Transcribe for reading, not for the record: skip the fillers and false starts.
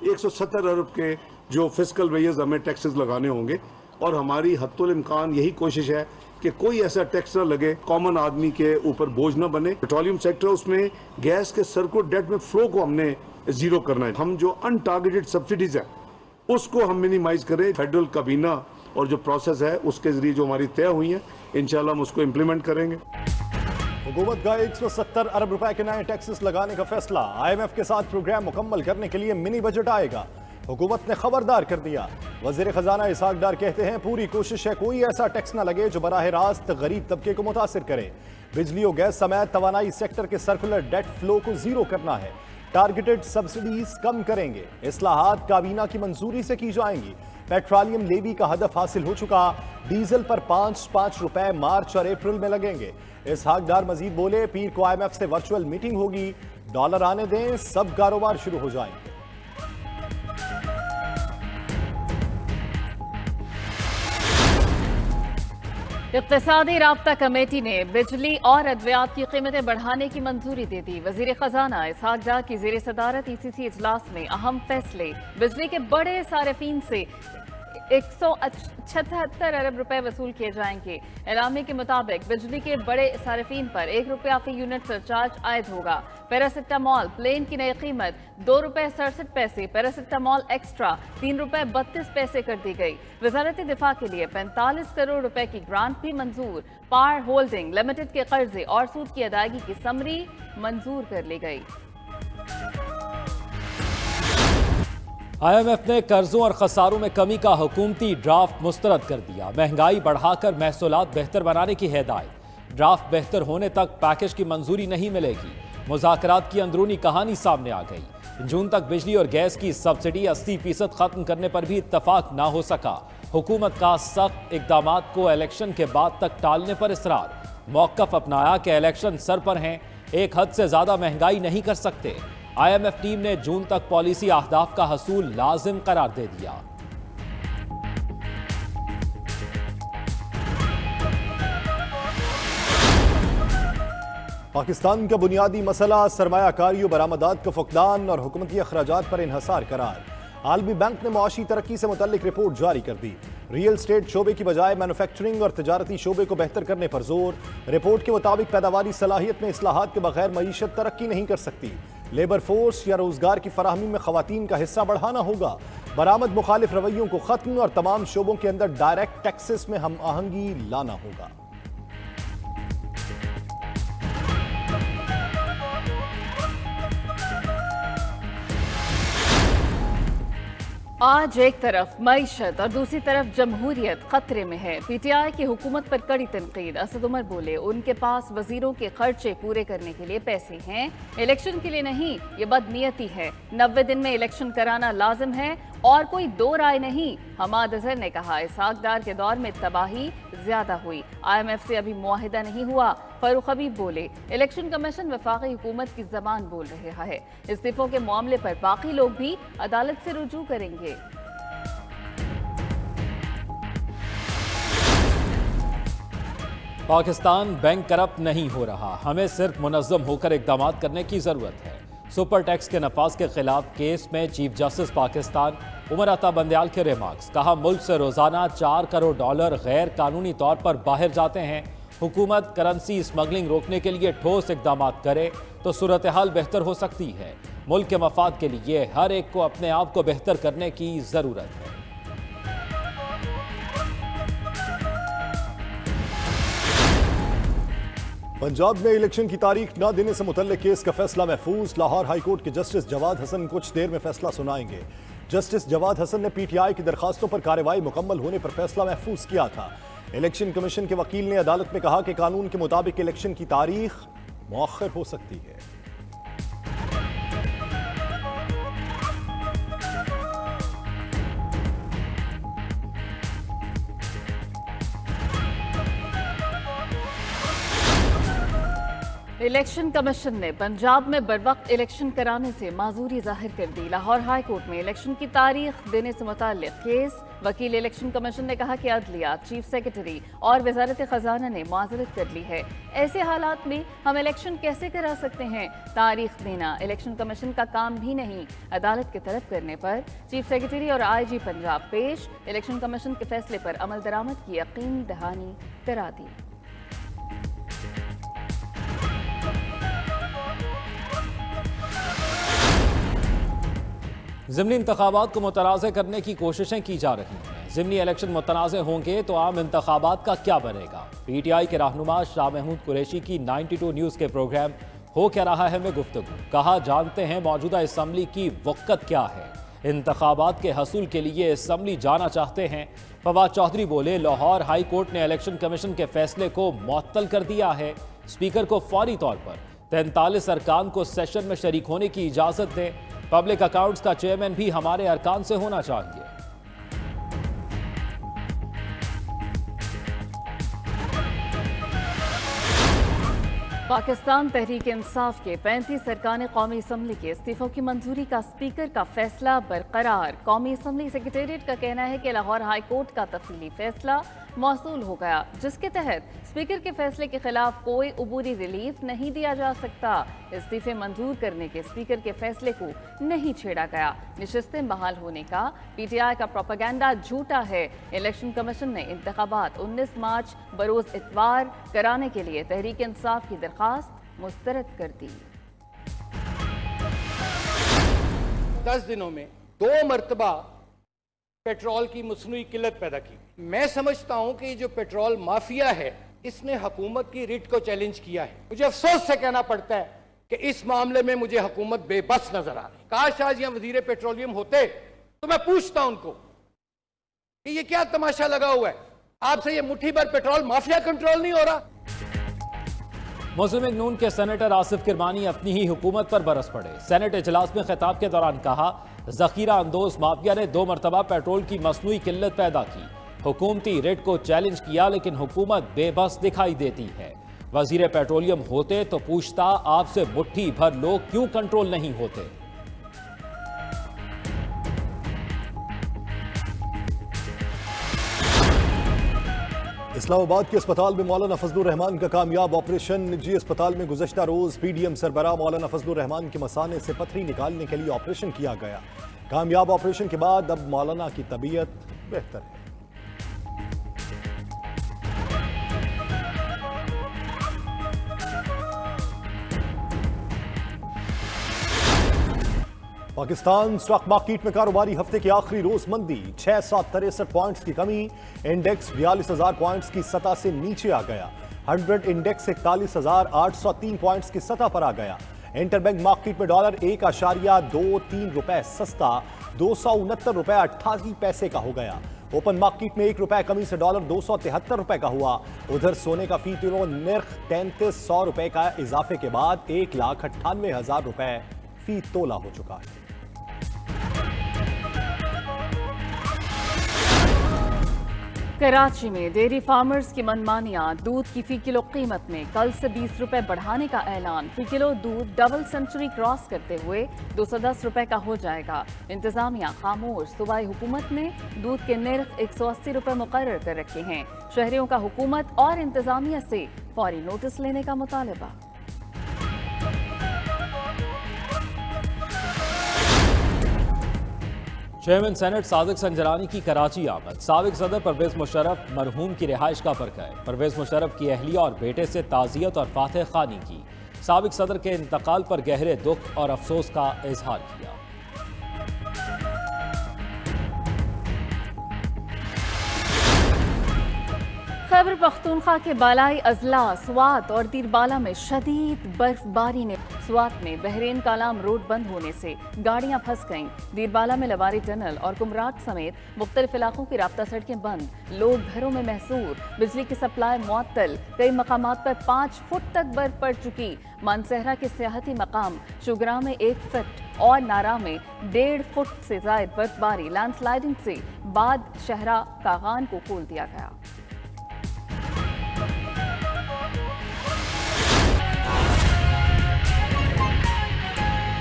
170 अरब के जो fiscal wears हमें टैक्सेस लगाने होंगे, और हमारी हत्तुल इम्कान यही कोशिश है कि कोई ऐसा टैक्स ना लगे, कॉमन आदमी के ऊपर बोझ ना बने। पेट्रोलियम सेक्टर, उसमें गैस के सर्कुलर डेट में फ्लो को हमने जीरो करना है। हम जो अनटारगेटेड सब्सिडीज है उसको हम मिनिमाइज करें। फेडरल काबीना और जो प्रोसेस है उसके जरिए जो हमारी तय हुई है, इंशाल्लाह हम उसको इम्प्लीमेंट करेंगे। हुकूमत का 170 अरब रुपए के नए टैक्सेस लगाने का फैसला। IMF के साथ प्रोग्राम मुकम्मल करने के लिए मिनी बजट आएगा। हुकूमत ने खबरदार कर दिया। वजीर खजाना इसहाक डार कहते हैं पूरी कोशिश है कोई ऐसा टैक्स ना लगे जो बराह रास्त गरीब तबके को मुतासिर करे। बिजली और गैस समेत तवानाई सेक्टर के सर्कुलर डेट फ्लो को जीरो करना है। टारगेटेड सब्सिडीज कम करेंगे। इस्लाहात काबीना की मंजूरी से की जाएंगी। पेट्रोलियम लेवी का हदफ हासिल हो चुका। डीजल पर 5 रुपए मार्च और अप्रैल में लगेंगे। इसहाक डार मजीद बोले पीर को IMF से वर्चुअल मीटिंग होगी। डॉलर आने दें, सब कारोबार शुरू हो जाएंगे। इक़्तिसादी राब्ता कमेटी ने बिजली और अद्वियात की कीमतें बढ़ाने की मंजूरी दे दी। वजीर खजाना इसहाक डार की ज़ेर सदारत ECC इजलास में अहम फैसले। बिजली के बड़े सारिफीन से 176 अरब रुपए वसूल किए जाएंगे। एलामे के मुताबिक बिजली के बड़े सारिफीन पर 1 रुपया फी यूनिट सरचार्ज आयद होगा। पैरासिटामॉल प्लेन की नई कीमत 2 रुपए 67 पैसे, पैरासिटामॉल एक्स्ट्रा 3 रुपए 32 पैसे कर दी गई। वजारत दिफा के लिए 45 करोड़ रुपए की ग्रांट भी मंजूर। पार होल्डिंग लिमिटेड के कर्जे और सूद की अदायगी की समरी मंजूर कर ली गई। IMF ने कर्जों और खसारों में कमी का हुकूमती ड्राफ्ट मुस्तरद कर दिया। महंगाई बढ़ाकर महसूलात बेहतर बनाने की हिदायत। ड्राफ्ट बेहतर होने तक पैकेज की मंजूरी नहीं मिलेगी। मुज़ाकरात की अंदरूनी कहानी सामने आ गई। जून तक बिजली और गैस की सब्सिडी 80% खत्म करने पर भी इत्तफाक ना हो सका। हुकूमत का सख्त इकदामात को इलेक्शन के बाद तक टालने पर इसरार। मौक़िफ़ अपनाया कि इलेक्शन सर पर हैं, एक हद से ज़्यादा महंगाई नहीं कर सकते। IMF टीम ने जून तक पॉलिसी अहदाफ का हसूल लाजिम करार दे दिया। पाकिस्तान का बुनियादी मसला सरमायाकारी और बरामदात का फुकदान और हुकूमती अखराजात पर इन्हसार करार। आलमी बैंक ने मुआशी तरक्की से मुतल्लिक रिपोर्ट जारी कर दी। रियल स्टेट शोबे की बजाय मैन्युफैक्चरिंग और तजारती शोबे को बेहतर करने पर जोर। रिपोर्ट के मुताबिक पैदावारी सलाहियत में इस्लाहात के बगैर मईशत तरक्की नहीं कर सकती। लेबर फोर्स या रोजगार की फराहमी में खवातीन का हिस्सा बढ़ाना होगा। बरामद मुखालिफ रवैयों को खत्म और तमाम शोबों के अंदर डायरेक्ट टैक्सेस में हम आहंगी लाना होगा। आज एक तरफ मईशत और दूसरी तरफ जमहूरियत खतरे में है। PTI की हुकूमत पर कड़ी तनकीद। असद उमर बोले उनके पास वजीरों के खर्चे पूरे करने के लिए पैसे हैं, इलेक्शन के लिए नहीं। ये बदनीयती है। 90 दिन में इलेक्शन कराना लाजिम है और कोई दो राय नहीं। हमाद अजहर ने कहा इसहाक डार के दौर में तबाही ज्यादा हुई। IMF से अभी मुआहिदा नहीं हुआ। फारूक हबीब बोले इलेक्शन कमीशन वफाकी हुकूमत की जबान बोल रहा है। इस्तीफों के मामले पर बाकी लोग भी अदालत से रुजू करेंगे। पाकिस्तान बैंक करप्ट नहीं हो रहा, हमें सिर्फ मुनज़्ज़म होकर इक़दाम करने की ज़रूरत है। सुपर टैक्स के नफाज के खिलाफ केस में चीफ जस्टिस पाकिस्तान उमर अता बंदयाल के रिमार्क्स। कहा मुल्क से रोजाना 4 करोड़ डॉलर गैर कानूनी तौर पर बाहर जाते हैं। हुकूमत करेंसी स्मगलिंग रोकने के लिए ठोस इक़दाम करे तो सूरत हाल बेहतर हो सकती है। मुल्क के मफाद के लिए हर एक को अपने आप को बेहतर करने की ज़रूरत है। पंजाब में इलेक्शन की तारीख न देने से मुतल्लिक केस का फैसला महफूज। लाहौर हाई कोर्ट के जस्टिस जवाद हसन कुछ देर में फैसला सुनाएंगे। जस्टिस जवाद हसन ने PTI की दरखास्तों पर कार्रवाई मुकम्मल होने पर फैसला महफूज किया था। इलेक्शन कमीशन के वकील ने अदालत में कहा कि कानून के मुताबिक इलेक्शन की तारीख मुअख्खर हो सकती है। الیکشن کمیشن نے پنجاب میں بروقت الیکشن کرانے سے معذوری ظاہر کر دی۔ لاہور ہائی کورٹ میں الیکشن کی تاریخ دینے سے متعلق کیس، وکیل الیکشن کمیشن نے کہا کہ عدلیہ، چیف سیکرٹری اور وزارت خزانہ نے معذرت کر لی ہے۔ ایسے حالات میں ہم الیکشن کیسے کرا سکتے ہیں؟ تاریخ دینا الیکشن کمیشن کا کام بھی نہیں۔ عدالت کے طلب کرنے پر چیف سیکرٹری اور آئی جی پنجاب پیش، الیکشن کمیشن کے فیصلے پر عمل درآمد کی یقین دہانی کرا دی۔ ضمنی انتخابات کو متنازع کرنے کی کوششیں کی جا رہی ہیں۔ ضمنی الیکشن متنازع ہوں گے تو عام انتخابات کا کیا بنے گا؟ پی ٹی آئی کے رہنما شاہ محمود قریشی کی 92 نیوز کے پروگرام ہو کیا رہا ہے میں گفتگو، کہا جانتے ہیں موجودہ اسمبلی کی وقت کیا ہے، انتخابات کے حصول کے لیے اسمبلی جانا چاہتے ہیں۔ فواد چودھری بولے لاہور ہائی کورٹ نے الیکشن کمیشن کے فیصلے کو معطل کر دیا ہے، اسپیکر کو فوری طور پر 43 ارکان کو سیشن میں شریک ہونے کی اجازت دیں، پبلک اکاؤنٹس کا چیئرمین بھی ہمارے ارکان سے ہونا چاہیے۔ پاکستان تحریک انصاف کے 35 ارکان قومی اسمبلی کے استعفوں کی منظوری کا اسپیکر کا فیصلہ برقرار۔ قومی اسمبلی سیکریٹریٹ کا کہنا ہے کہ لاہور ہائی کورٹ کا تفصیلی فیصلہ موصول ہو گیا، جس کے تحت اسپیکر کے فیصلے کے خلاف کوئی عبوری ریلیف نہیں دیا جا سکتا۔ استعفے منظور کرنے کے اسپیکر کے فیصلے کو نہیں چھیڑا گیا۔ نشستیں بحال ہونے کا پی ٹی آئی کا پروپیگنڈا جھوٹا ہے۔ الیکشن کمیشن نے انتخابات 19 مارچ بروز اتوار کرانے کے لیے تحریک انصاف کی درخواست مسترد کر دی۔ 10 دنوں میں 2 مرتبہ پیٹرول کی مصنوعی قلت پیدا کی۔ میں سمجھتا ہوں کہ جو پیٹرول مافیا ہے اس نے حکومت کی ریٹ کو چیلنج کیا ہے۔ مجھے افسوس سے کہنا پڑتا ہے کہ اس معاملے میں مجھے حکومت بے بس نظر آ رہی۔ کاش آج یہاں وزیر پیٹرولیم ہوتے تو میں پوچھتا ان کو کہ یہ کیا تماشا لگا ہوا ہے، آپ سے یہ مٹھی بھر پیٹرول مافیا کنٹرول نہیں ہو رہا۔ مسلم لیگ نون کے سینیٹر آصف کرمانی اپنی ہی حکومت پر برس پڑے۔ سینٹ اجلاس میں خطاب کے دوران کہا ذخیرہ اندوز مافیا نے 2 مرتبہ پیٹرول کی مصنوعی قلت پیدا کی، حکومتی ریٹ کو چیلنج کیا لیکن حکومت بے بس دکھائی دیتی ہے۔ وزیر پیٹرولیم ہوتے تو پوچھتا آپ سے مٹھی بھر لوگ کیوں کنٹرول نہیں ہوتے۔ اسلام آباد کے اسپتال میں مولانا فضل الرحمان کا کامیاب آپریشن۔ نجی اسپتال میں گزشتہ روز پی ڈی ایم سربراہ مولانا فضل الرحمان کے مثانے سے پتھری نکالنے کے لیے آپریشن کیا گیا۔ کامیاب آپریشن کے بعد اب مولانا کی طبیعت بہتر ہے۔ پاکستان سٹاک مارکیٹ میں کاروباری ہفتے کے آخری روز مندی، 663 پوائنٹس کی کمی، انڈیکس 42,000 پوائنٹس کی سطح سے نیچے آ گیا۔ 100 انڈیکس 41,803 پوائنٹس کی سطح پر آ گیا۔ انٹر بینک مارکیٹ میں ڈالر 1.23 روپے سستا 269 روپے 88 پیسے کا ہو گیا۔ اوپن مارکیٹ میں 1 روپے کمی سے ڈالر 273 روپے کا ہوا۔ ادھر سونے کا فی کلو نرخ 3300 روپے کا اضافے کے بعد 1,98,000 روپے فی تولہ ہو چکا ہے۔ کراچی میں ڈیری فارمرز کی منمانیاں، دودھ کی فی کلو قیمت میں کل سے 20 روپے بڑھانے کا اعلان۔ فی کلو دودھ ڈبل سنچری کراس کرتے ہوئے 210 روپے کا ہو جائے گا۔ انتظامیہ خاموش، صوبائی حکومت نے دودھ کے نرخ 180 روپے مقرر کر رکھے ہیں۔ شہریوں کا حکومت اور انتظامیہ سے فوری نوٹس لینے کا مطالبہ۔ چیئرمین سینٹ صادق سنجرانی کی کراچی آمد۔ سابق صدر پرویز مشرف مرحوم کی رہائش گاہ پر گئے۔ پرویز مشرف کی اہلیہ اور بیٹے سے تعزیت اور فاتح خوانی کی۔ سابق صدر کے انتقال پر گہرے دکھ اور افسوس کا اظہار کیا۔ خیبر پختونخوا کے بالائی اضلاع سوات اور دیربالا میں شدید برف باری نے سوات میں بحرین کالام روڈ بند ہونے سے گاڑیاں پھنس گئیں۔ دیربالا میں لواری ٹنل اور کمراٹ سمیت مختلف علاقوں کی رابطہ سڑکیں بند، لوگ گھروں میں محصور، بجلی کی سپلائی معطل، کئی مقامات پر 5 فٹ تک برف پڑ چکی۔ مانسہرہ کے سیاحتی مقام شوگراں میں 1 فٹ اور نارا میں 1.5 فٹ سے زائد برف باری، لینڈ سلائیڈنگ سے بعد شہرہ کاغان کو کھول دیا گیا۔